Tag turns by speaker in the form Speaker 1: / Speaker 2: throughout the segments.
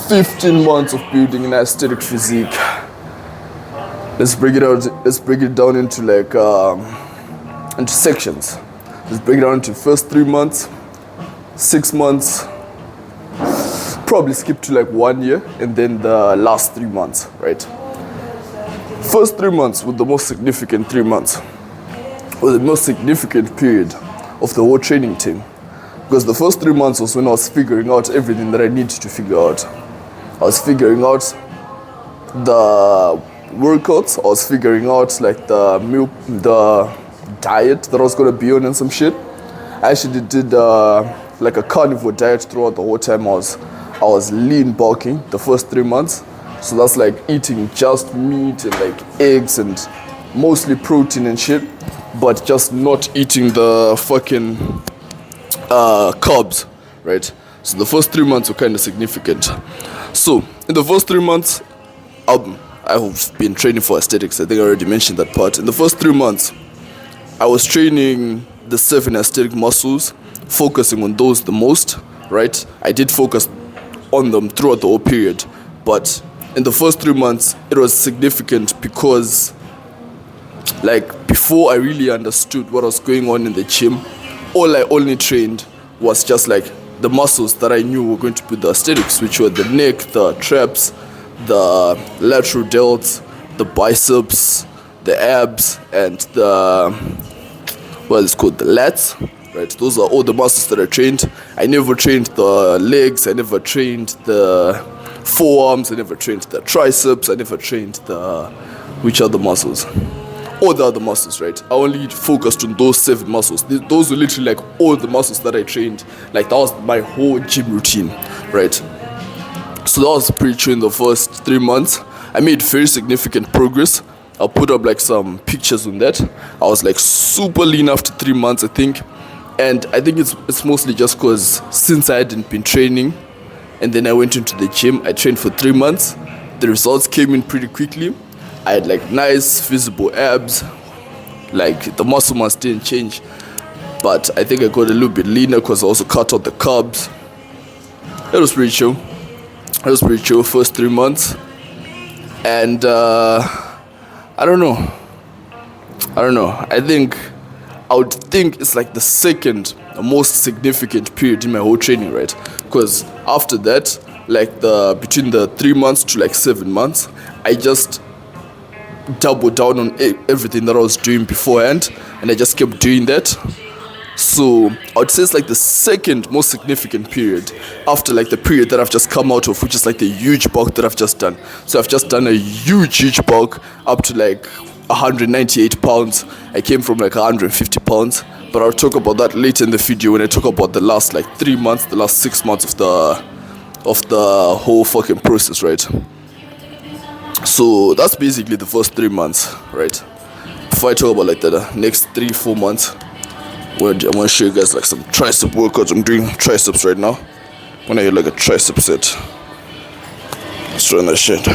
Speaker 1: 15 months of building an aesthetic physique. Let's break it out. Let's break it down into into sections. Let's break it down into first 3 months, 6 months, probably skip to like 1 year, and then the last 3 months, right? First 3 months were the most significant 3 months, was the most significant period of the whole training team. Because the first 3 months was when I was figuring out everything that I needed to figure out. I was figuring out the workouts, I was figuring out like the diet that I was gonna be on and some shit. I actually did like a carnivore diet throughout the whole time. I was lean bulking the first 3 months. So that's like eating just meat and like eggs and mostly protein and shit, but just not eating the fucking carbs, right? So the first 3 months were kind of significant. So in the first 3 months, I've been training for aesthetics. I think I already mentioned that part. In the first 3 months, I was training the 7 aesthetic muscles, focusing on those the most, right? I did focus on them throughout the whole period, but in the first 3 months, it was significant because like before I really understood what was going on in the gym, all I only trained was just like the muscles that I knew were going to be the aesthetics, which were the neck, the traps, the lateral delts, the biceps, the abs, and the the lats, right? Those are all the muscles that I trained. I never trained the legs, I never trained the forearms, I never trained the triceps, I never trained which other muscles? All the other muscles, right? I only focused on those 7 muscles. Those were literally like all the muscles that I trained. Like that was my whole gym routine, right? So that was pretty true in the first 3 months. I made very significant progress. I'll put up like some pictures on that. I was like super lean after 3 months, I think. And I think it's mostly just because since I hadn't been training and then I went into the gym, I trained for 3 months. The results came in pretty quickly. I had like nice visible abs, like the muscle mass didn't change, but I think I got a little bit leaner because I also cut out the carbs. It was pretty chill. It was pretty chill first 3 months, and I don't know. I would think it's like the second most significant period in my whole training, right? Because after that, like between the 3 months to like 7 months, I just doubled down on everything that I was doing beforehand, and I just kept doing that. So I would say it's like the second most significant period after like the period that I've just come out of, which is like the huge bulk that I've just done. So I've just done a huge bulk up to like 198 pounds. I came from like 150 pounds, but I'll talk about that later in the video when I talk about the last like 3 months, the last 6 months of the whole fucking process, right? So that's basically the first 3 months, right? Before I talk about like the next 3-4 months, I want to show you guys like some tricep workouts. I'm doing triceps right now. When I hear like a tricep set, let's try that shit.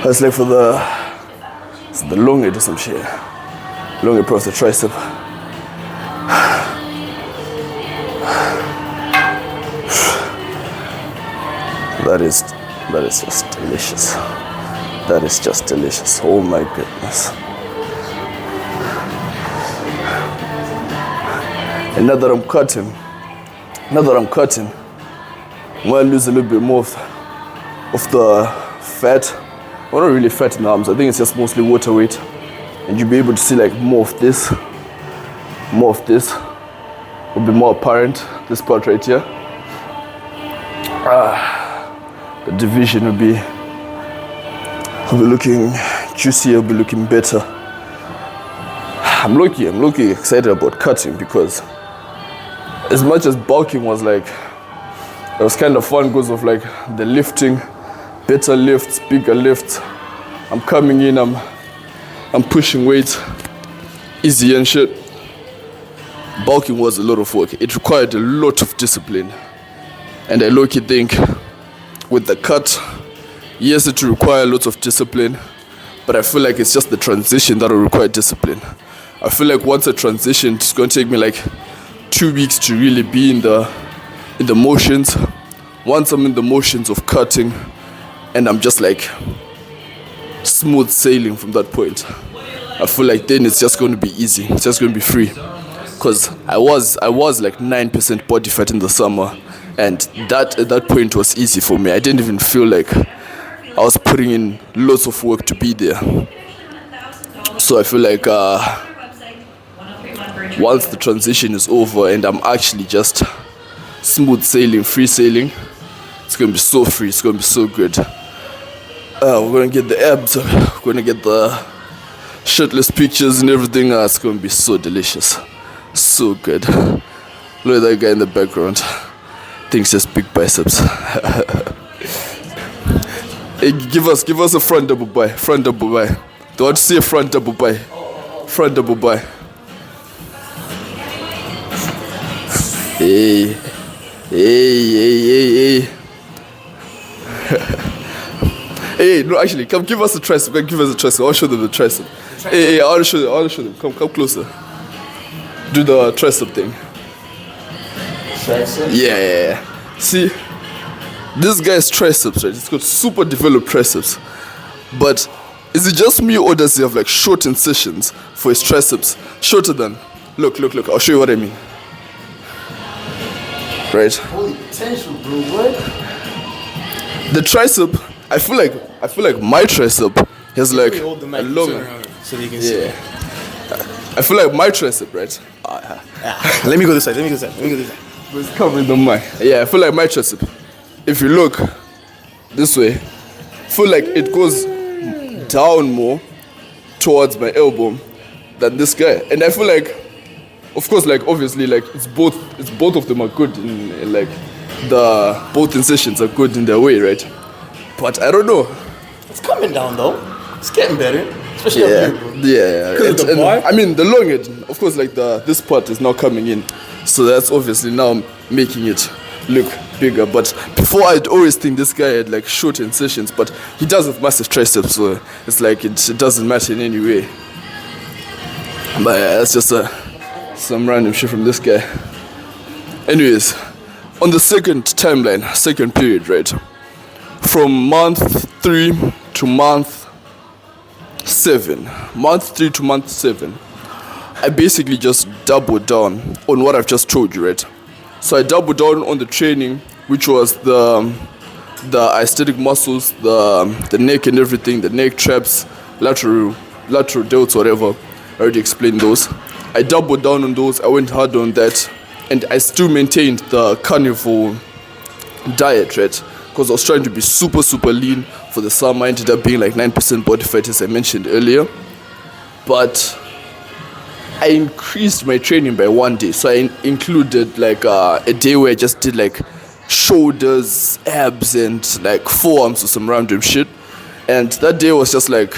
Speaker 1: That's like for the long edge or some shit. Long across the tricep. That is just delicious. That is just delicious. Oh my goodness. And now that I'm cutting, now that I'm cutting, I'm gonna lose a little bit more of the fat. Well, not really fat in the arms, I think it's just mostly water weight. And you'll be able to see like more of this will be more apparent, this part right here. The division will be looking juicier, will be looking better. I'm looking excited about cutting because as much as bulking was like, it was kind of fun because of like the lifting, better lifts, bigger lifts. I'm coming in, I'm pushing weight, easy and shit. Bulking was a lot of work. It required a lot of discipline. And I low-key think with the cut, yes, it will require lots of discipline, but I feel like it's just the transition that will require discipline. I feel like once I transition, it's going to take me like 2 weeks to really be in the motions. Once I'm in the motions of cutting, and I'm just like smooth sailing from that point, I feel like then it's just going to be easy. It's just going to be free. Because I was like 9% body fat in the summer, and that at that point was easy for me. I didn't even feel like I was putting in lots of work to be there. So I feel like once the transition is over and I'm actually just smooth sailing, free sailing, it's gonna be so free, it's gonna be so good. We're gonna get the abs, we're gonna get the shirtless pictures and everything. It's gonna be so delicious, so good. Look at that guy in the background, thinks just big biceps. Hey, give us a front double by. Do I want to see a front double by? Front double by. Hey. Hey, no, actually, come give us a tricep. Come give us a tricep. I'll show them the tricep. Hey, I want to show them. Come closer. Do the tricep thing.
Speaker 2: Tricep?
Speaker 1: Yeah. See, this guy's triceps, right? He's got super developed triceps. But is it just me, or does he have like short incisions for his triceps? Shorter than. Look. I'll show you what I mean. Right?
Speaker 2: Holy potential, bro. What?
Speaker 1: The tricep, I feel like my tricep has like a long.
Speaker 2: So you can see.
Speaker 1: Yeah. I feel like my tricep, right?
Speaker 2: Let me go this side.
Speaker 1: It's covering the mic. Yeah, I feel like my tricep, if you look this way, I feel like it goes down more towards my elbow than this guy. And I feel like, of course, like obviously, like it's both of them are good in like both incisions are good in their way, right? But I don't know.
Speaker 2: It's coming down though. It's getting better, especially up here, bro.
Speaker 1: Yeah. I mean, the long edge, of course, like this part is now coming in, so that's obviously now making it look bigger. But before, I'd always think this guy had like short incisions, but he does have massive triceps, so it's like it doesn't matter in any way. But yeah, that's just some random shit from this guy. Anyways, on the second period, right, from month 3 to month 7, I basically just doubled down on what I've just told you, right? So I doubled down on the training, which was the aesthetic muscles, the neck and everything, the neck, traps, lateral delts, whatever. I already explained those. I doubled down on those. I went hard on that, and I still maintained the carnivore diet, right? Because I was trying to be super lean for the summer. I ended up being like 9% body fat, as I mentioned earlier. But I increased my training by 1 day. So I included like a day where I just did like shoulders, abs, and like forearms or some random shit. And that day was just like,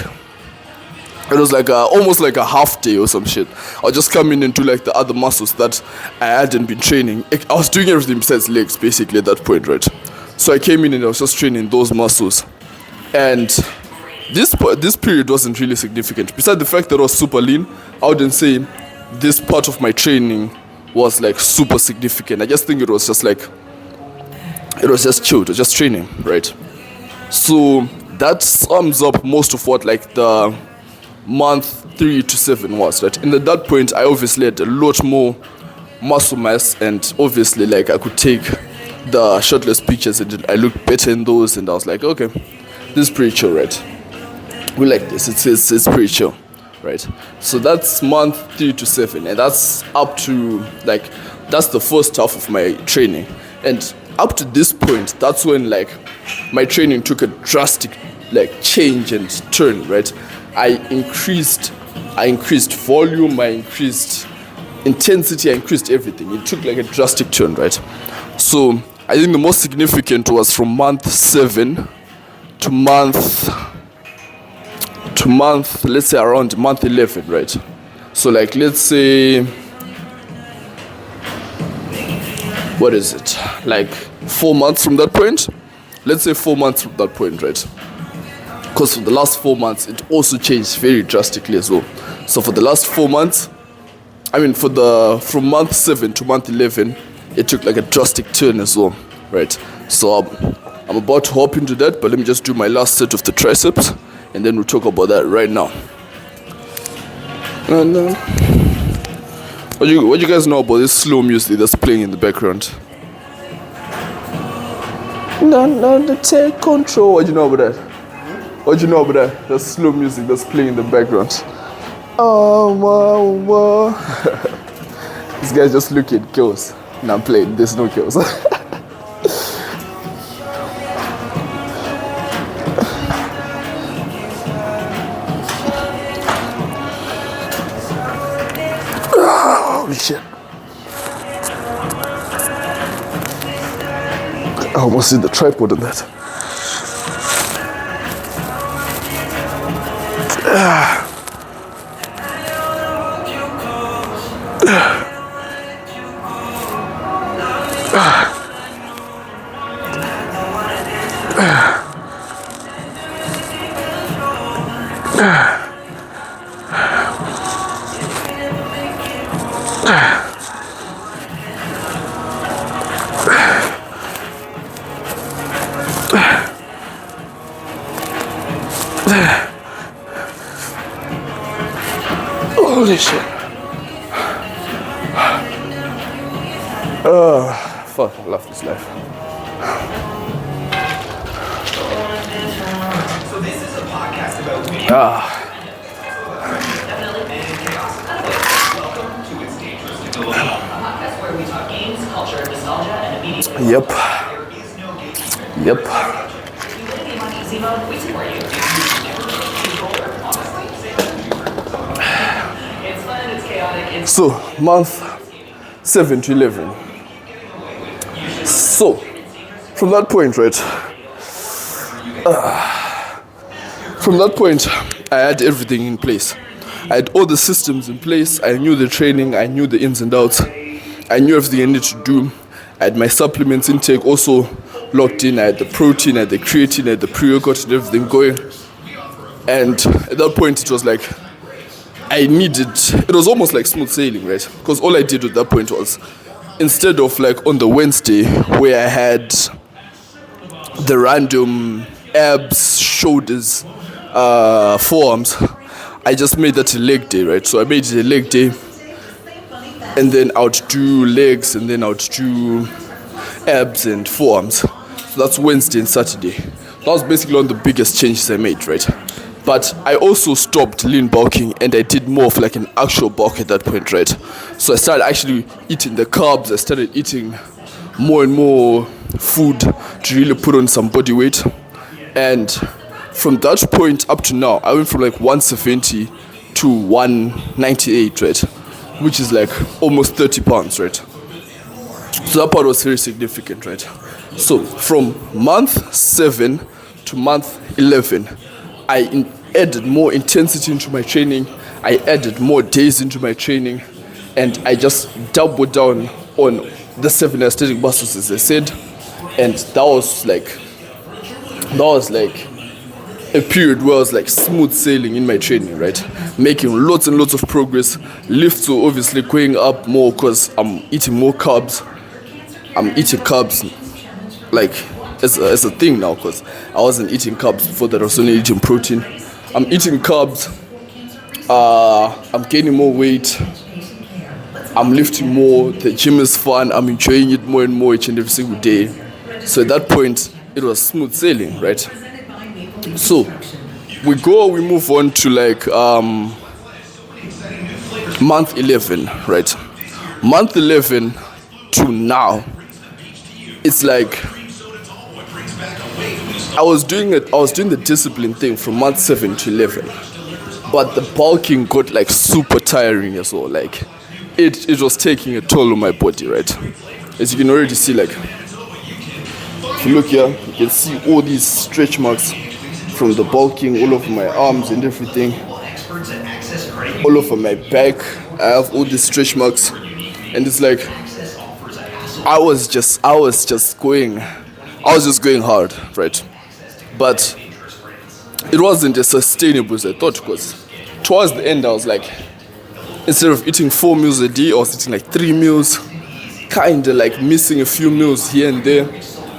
Speaker 1: it was like almost like a half day or some shit. I'll just come in and do like the other muscles that I hadn't been training. I was doing everything besides legs basically at that point, right? So I came in and I was just training those muscles. And this period wasn't really significant. Besides the fact that I was super lean, I wouldn't say this part of my training was like super significant. I just think it was just like, it was just chill, it was just training, right? So that sums up most of what like the month 3 to 7 was, right? And at that point, I obviously had a lot more muscle mass, and obviously like I could take the shirtless pictures and I looked better in those, and I was like, okay, this is pretty chill, right? We like this. It's pretty chill, right? So that's month 3 to 7, and that's up to like that's the first half of my training, and up to this point, that's when like my training took a drastic like change and turn, right? I increased volume, I increased intensity, I increased everything. It took like a drastic turn, right? So I think the most significant was from month 7 to month, let's say around month 11, right? So like, let's say, what is it? Like 4 months from that point? Let's say 4 months from that point, right? Because for the last 4 months, it also changed very drastically as well. So for the last 4 months, from month 7 to month 11, it took like a drastic turn as well, right? So I'm about to hop into that, but let me just do my last set of the triceps, and then we'll talk about that right now. And what you guys know about this slow music that's playing in the background? No, take control. What do you know about that? What do you know about that? The slow music that's playing in the background. Oh, wow. This guy's just looking at kills. And I'm playing. There's no kills. Holy shit. I almost hit the tripod on that. Holy shit. Fuck, I love this life.
Speaker 3: So this is a podcast about winning. Welcome to It's Dangerous to Go Alone. A podcast where we talk games, culture, nostalgia, and immediately.
Speaker 1: Yep.
Speaker 3: There is no gatekeeper.
Speaker 1: Yep.
Speaker 3: If you win a game on easy mode, we support you. It's fun, it's chaotic, it's
Speaker 1: So, month 7 to 11. So, from that point, right? From that point, I had everything in place. I had all the systems in place. I knew the training. I knew the ins and outs. I knew everything I needed to do. I had my supplements intake also locked in. I had the protein, I had the creatine, I had the pre-workout and everything going. And at that point, it was like, it was almost like smooth sailing, right? Because all I did at that point was, instead of like on the Wednesday where I had the random abs, shoulders, forearms, I just made that a leg day, right? So I made it a leg day, and then I would do legs, and then I would do abs and forearms. So that's Wednesday and Saturday. That was basically one of the biggest changes I made, right? But I also stopped lean bulking, and I did more of like an actual bulk at that point, right? So I started actually eating the carbs. I started eating more and more food to really put on some body weight. And from that point up to now, I went from like 170 to 198, right? Which is like almost 30 pounds, right? So that part was very significant, right? So from month 7 to month 11, I added more intensity into my training. I added more days into my training, and I just doubled down on the 7 aesthetic muscles, as I said. And that was like a period where I was like smooth sailing in my training, right? Making lots and lots of progress. Lifts were obviously going up more because I'm eating more carbs. I'm eating carbs like as a thing now, because I wasn't eating carbs before that. I was only eating protein. I'm eating carbs. I'm gaining more weight. I'm lifting more, the gym is fun, I'm enjoying it more and more each and every single day. So at that point, it was smooth sailing, right? So we move on to like month 11, right? Month 11 to now, it's like I was doing the discipline thing from month 7 to 11, but the bulking got like super tiring as well. Like it was taking a toll on my body, right? As you can already see, like if you look here, you can see all these stretch marks from the bulking all over my arms and everything, all over my back. I have all these stretch marks, and it's like I was just going hard, right? But it wasn't as sustainable as I thought, because towards the end I was like, instead of eating 4 meals a day, I was eating like 3 meals, kinda like missing a few meals here and there.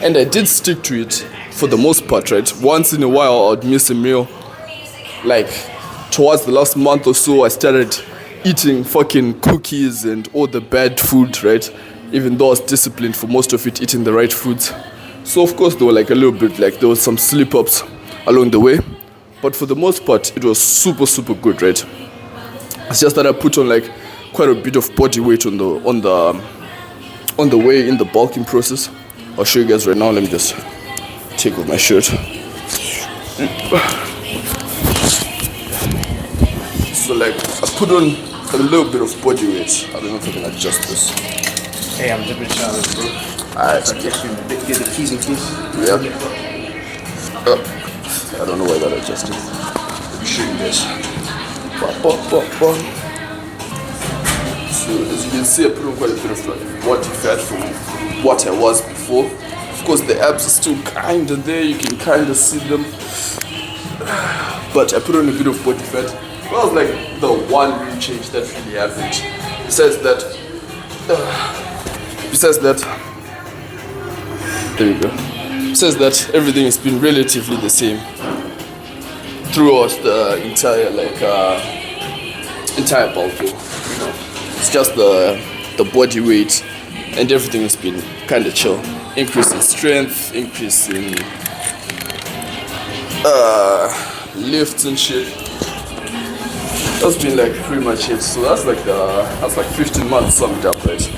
Speaker 1: And I did stick to it for the most part, right? Once in a while I would miss a meal. Like towards the last month or so, I started eating fucking cookies and all the bad food, right? Even though I was disciplined for most of it, eating the right foods. So of course there were like a little bit, like there was some slip-ups along the way, but for the most part it was super good, right? It's just that I put on like quite a bit of body weight on the way in the bulking process. I'll show you guys right now. Let me just take off my shirt. So like I put on a little bit of body weight. I don't know if I can adjust this.
Speaker 2: Hey, I'm dipping shot of bro.
Speaker 1: Alright,
Speaker 2: Get the keys and keys.
Speaker 1: yeah. I don't know why that adjusted. Let me show you guys. So as you can see, I put on quite a bit of like body fat from what I was before. Of course the abs are still kinda there, you can kinda see them. But I put on a bit of body fat. That was like the one real change that really happened. Besides that, there you go. Besides that, everything has been relatively the same throughout the entire bulking. You know, it's just the body weight and everything has been kind of chill. Increase in strength, increase in lifts and shit. That's been like pretty much it. So that's like 15 months summed up, right?